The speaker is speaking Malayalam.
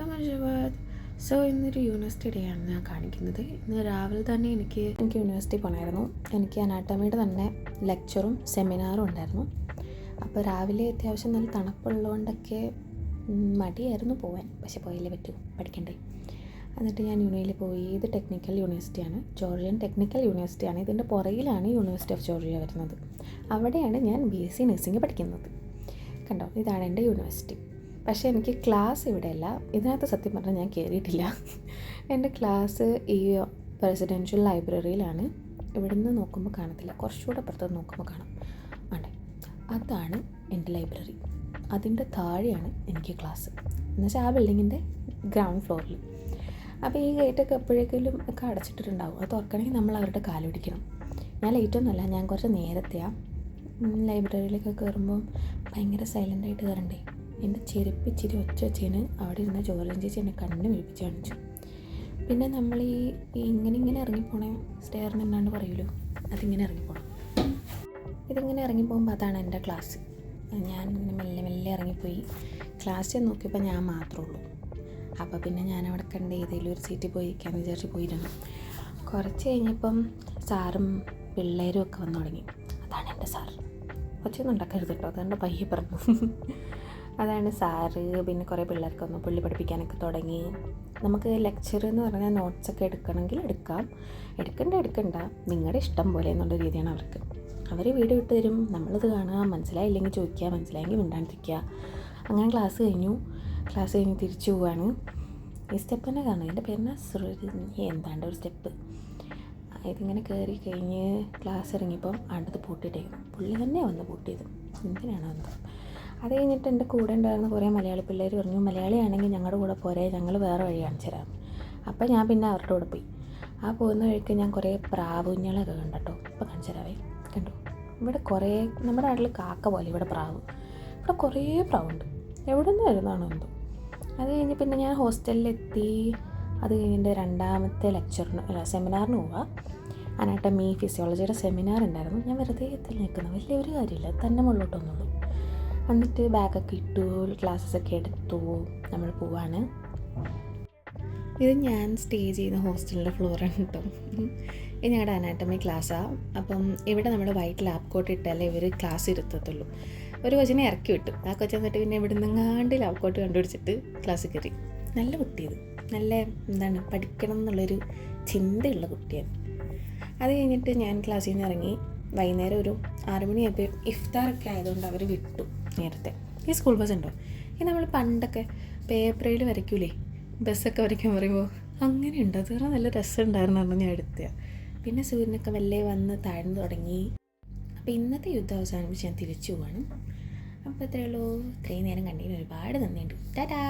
വെൽക്കം അർഷവാദ്. സോ ഇന്നൊരു യൂണിവേഴ്സിറ്റി ഡേ ആണ് ഞാൻ കാണിക്കുന്നത്. ഇന്ന് രാവിലെ തന്നെ എനിക്ക് യൂണിവേഴ്സിറ്റി പോകണമായിരുന്നു. എനിക്ക് അനാട്ടമിയുടെ തന്നെ ലെക്ചറും സെമിനാറും ഉണ്ടായിരുന്നു. അപ്പോൾ രാവിലെ അത്യാവശ്യം നല്ല തണുപ്പുള്ളതുകൊണ്ടൊക്കെ മടിയായിരുന്നു പോകാൻ. പക്ഷെ പോയല്ലേ പറ്റൂ, പഠിക്കണ്ടേ. എന്നിട്ട് ഞാൻ യൂണിയിൽ പോയി. ഇത് ടെക്നിക്കൽ യൂണിവേഴ്സിറ്റിയാണ്, ജോർജിയൻ ടെക്നിക്കൽ യൂണിവേഴ്സിറ്റിയാണ്. ഇതിൻ്റെ പുറകിലാണ് യൂണിവേഴ്സിറ്റി ഓഫ് ജോർജിയ വരുന്നത്. അവിടെയാണ് ഞാൻ BSc നഴ്സിംഗ് പഠിക്കുന്നത്. കണ്ടോ, ഇതാണ് എൻ്റെ യൂണിവേഴ്സിറ്റി. പക്ഷേ എനിക്ക് ക്ലാസ് ഇവിടെയല്ല. ഇതിനകത്ത് സത്യം പറഞ്ഞാൽ ഞാൻ കയറിയിട്ടില്ല. എൻ്റെ ക്ലാസ് ഈ പ്രസിഡൻഷ്യൽ ലൈബ്രറിയിലാണ്. ഇവിടെ നിന്ന് നോക്കുമ്പോൾ കാണത്തില്ല, കുറച്ചുകൂടെ പുറത്ത് നോക്കുമ്പോൾ കാണാം. ആണ്ടെ, അതാണ് എൻ്റെ ലൈബ്രറി. അതിൻ്റെ താഴെയാണ് എനിക്ക് ക്ലാസ്. എന്നുവെച്ചാൽ ആ ബിൽഡിങ്ങിൻ്റെ ഗ്രൗണ്ട് ഫ്ലോറിൽ. അപ്പോൾ ഈ ഗേറ്റൊക്കെ എപ്പോഴേക്കും ഒക്കെ അടച്ചിട്ടിട്ടുണ്ടാവും. അത് തുറക്കണമെങ്കിൽ നമ്മൾ അവരുടെ കാല് പിടിക്കണം. ഞാൻ ലേറ്റൊന്നുമല്ല, ഞാൻ കുറച്ച് നേരത്തെയാണ്. ലൈബ്രറിയിലൊക്കെ കയറുമ്പോൾ ഭയങ്കര സൈലൻ്റായിട്ട് കയറണ്ടേ. എൻ്റെ ചെരുപ്പ് ഇച്ചിരി ഒച്ച വെച്ചതിന് അവിടെ ഇരുന്ന ജോർജിയൻ ചേച്ചി എന്നെ കണ്ണ് വിളിപ്പിച്ച് കാണിച്ചു. പിന്നെ നമ്മൾ ഈ ഇങ്ങനെ ഇറങ്ങിപ്പോണേ സ്റ്റെയറിന് എന്നാണ്ട് പറയുമല്ലോ, അതിങ്ങനെ ഇറങ്ങിപ്പോണം. ഇതിങ്ങനെ ഇറങ്ങിപ്പോകുമ്പോൾ അതാണ് എൻ്റെ ക്ലാസ്. ഞാൻ ഇങ്ങനെ മെല്ലെ മെല്ലെ ഇറങ്ങിപ്പോയി. ക്ലാസ്സിൽ നോക്കിയപ്പോൾ ഞാൻ മാത്രമേ ഉള്ളൂ. അപ്പോൾ പിന്നെ ഞാൻ അവിടെ കണ്ട് ഏതെങ്കിലും ഒരു സീറ്റിൽ പോയി ഇരിക്കാമെന്ന് വിചാരിച്ച് പോയിരുന്നു. കുറച്ച് കഴിഞ്ഞപ്പം സാറും പിള്ളേരും ഒക്കെ വന്നു തുടങ്ങി. അതാണ് എൻ്റെ സാർ. ഒച്ചയൊന്നും ഉണ്ടാക്കരുത് കേട്ടോ, അതുകൊണ്ട് പയ്യെ പറഞ്ഞു. അതാണ് സാറ്. പിന്നെ കുറേ പിള്ളേർക്ക് വന്നു, പുള്ളി പഠിപ്പിക്കാനൊക്കെ തുടങ്ങി. നമുക്ക് ലെക്ചർ എന്ന് പറഞ്ഞാൽ നോട്ട്സൊക്കെ എടുക്കണമെങ്കിൽ എടുക്കാം, എടുക്കണ്ട നിങ്ങളുടെ ഇഷ്ടം പോലെ എന്നുള്ള രീതിയാണ് അവർക്ക്. അവർ വീഡിയോ ഇട്ട് തരും, നമ്മളത് കാണുക, മനസ്സിലായില്ലെങ്കിൽ ചോദിക്കുക, മനസ്സിലായെങ്കിൽ മിണ്ടാണ്ടിരിക്കുക. അങ്ങനെ ക്ലാസ് കഴിഞ്ഞ് തിരിച്ചു പോവാണ്. ഈ സ്റ്റെപ്പ് തന്നെ കാണും. എൻ്റെ പേരിന് എന്താണ്ട് ഒരു സ്റ്റെപ്പ്. ഇതിങ്ങനെ കയറി കഴിഞ്ഞ് ക്ലാസ് ഇറങ്ങിയപ്പം അടുത്ത് പൂട്ടിയിട്ടേക്കും. പുള്ളി തന്നെ വന്ന് പൂട്ടിയത്, എന്തിനാണ് വന്നത്. അത് കഴിഞ്ഞിട്ട് എൻ്റെ കൂടെ ഉണ്ടായിരുന്ന കുറേ മലയാളി പിള്ളേർ പറഞ്ഞു, മലയാളിയാണെങ്കിൽ ഞങ്ങളുടെ കൂടെ പോരെ, ഞങ്ങൾ വേറെ വഴി കാണിച്ചു തരാം. അപ്പോൾ ഞാൻ പിന്നെ അവരുടെ കൂടെ പോയി. ആ പോകുന്ന വഴിക്ക് ഞാൻ കുറേ പ്രാവുഞ്ഞളൊക്കെ കണ്ടോ. ഇപ്പോൾ കാണിച്ചു തരാവേ. കണ്ടു, ഇവിടെ കുറേ, നമ്മുടെ നാട്ടിൽ കാക്ക പോലെ ഇവിടെ പ്രാവ്. ഇവിടെ കുറേ പ്രാവുണ്ട്. എവിടെ നിന്ന് വരുന്നതാണോ എന്തോ. അത് കഴിഞ്ഞ് പിന്നെ ഞാൻ ഹോസ്റ്റലിലെത്തി. അത് കഴിഞ്ഞിട്ട് രണ്ടാമത്തെ സെമിനാറിന് പോവുക. അനാട്ടമി ഫിസിയോളജിയുടെ സെമിനാർ ഉണ്ടായിരുന്നു. ഞാൻ വെറുതെ നിൽക്കുന്നത്, വലിയൊരു കാര്യമില്ല, തന്നെ മുകളിലോട്ടൊന്നുള്ളൂ. എന്നിട്ട് ബാഗൊക്കെ ഇട്ടു, ക്ലാസ്സൊക്കെ എടുത്തു, നമ്മൾ പോവാണ്. ഇത് ഞാൻ സ്റ്റേ ചെയ്യുന്ന ഹോസ്റ്റലിൻ്റെ ഫ്ലോറാണ് കേട്ടോ. ഇത് ഞങ്ങളുടെ അനാട്ടമി ക്ലാസ്സാണ്. അപ്പം ഇവിടെ നമ്മുടെ വൈറ്റ് ലാബ് കോട്ട് ഇട്ടാലേ ഇവർ ക്ലാസ് ഇരുത്തത്തുള്ളൂ. ഒരു കൊച്ചിനെ ഇറക്കി വിട്ടു. ആ കൊച്ചു വന്നിട്ട് പിന്നെ ഇവിടെ നിന്നാണ്ട് ലാബ് കോട്ട് കണ്ടുപിടിച്ചിട്ട് ക്ലാസ്സിൽ കയറി. നല്ല കുട്ടിയത്, നല്ല പഠിക്കണം എന്നുള്ളൊരു ചിന്തയുള്ള കുട്ടിയാണ്. അത് കഴിഞ്ഞിട്ട് ഞാൻ ക്ലാസ്സിൽ നിന്ന് ഇറങ്ങി. വൈകുന്നേരം ഒരു 6 മണിയായപ്പോൾ ഇഫ്താറൊക്കെ ആയതുകൊണ്ട് അവർ വിട്ടു നേരത്തെ. ഈ സ്കൂൾ ബസ് ഉണ്ടോ, ഈ നമ്മൾ പണ്ടൊക്കെ പേപ്പറിൽ വരയ്ക്കൂലേ, ബസ്സൊക്കെ വരയ്ക്കാൻ പറയുമ്പോൾ അങ്ങനെയുണ്ട്. അത് കാരണം നല്ല രസമുണ്ടായിരുന്നു ഞാൻ എടുത്തതാണ്. പിന്നെ സൂര്യനൊക്കെ മെല്ലെ വന്ന് താഴ്ന്നു തുടങ്ങി. അപ്പോൾ ഇന്നത്തെ യുദ്ധം അവസാനിപ്പിച്ച് ഞാൻ തിരിച്ചു പോവാണ്. അപ്പോൾ ഇത്രയേ ഉള്ളൂ. ഇത്രയും നേരം കണ്ടതിന് ഒരുപാട് നന്ദിയുണ്ട്. ടാറ്റാ.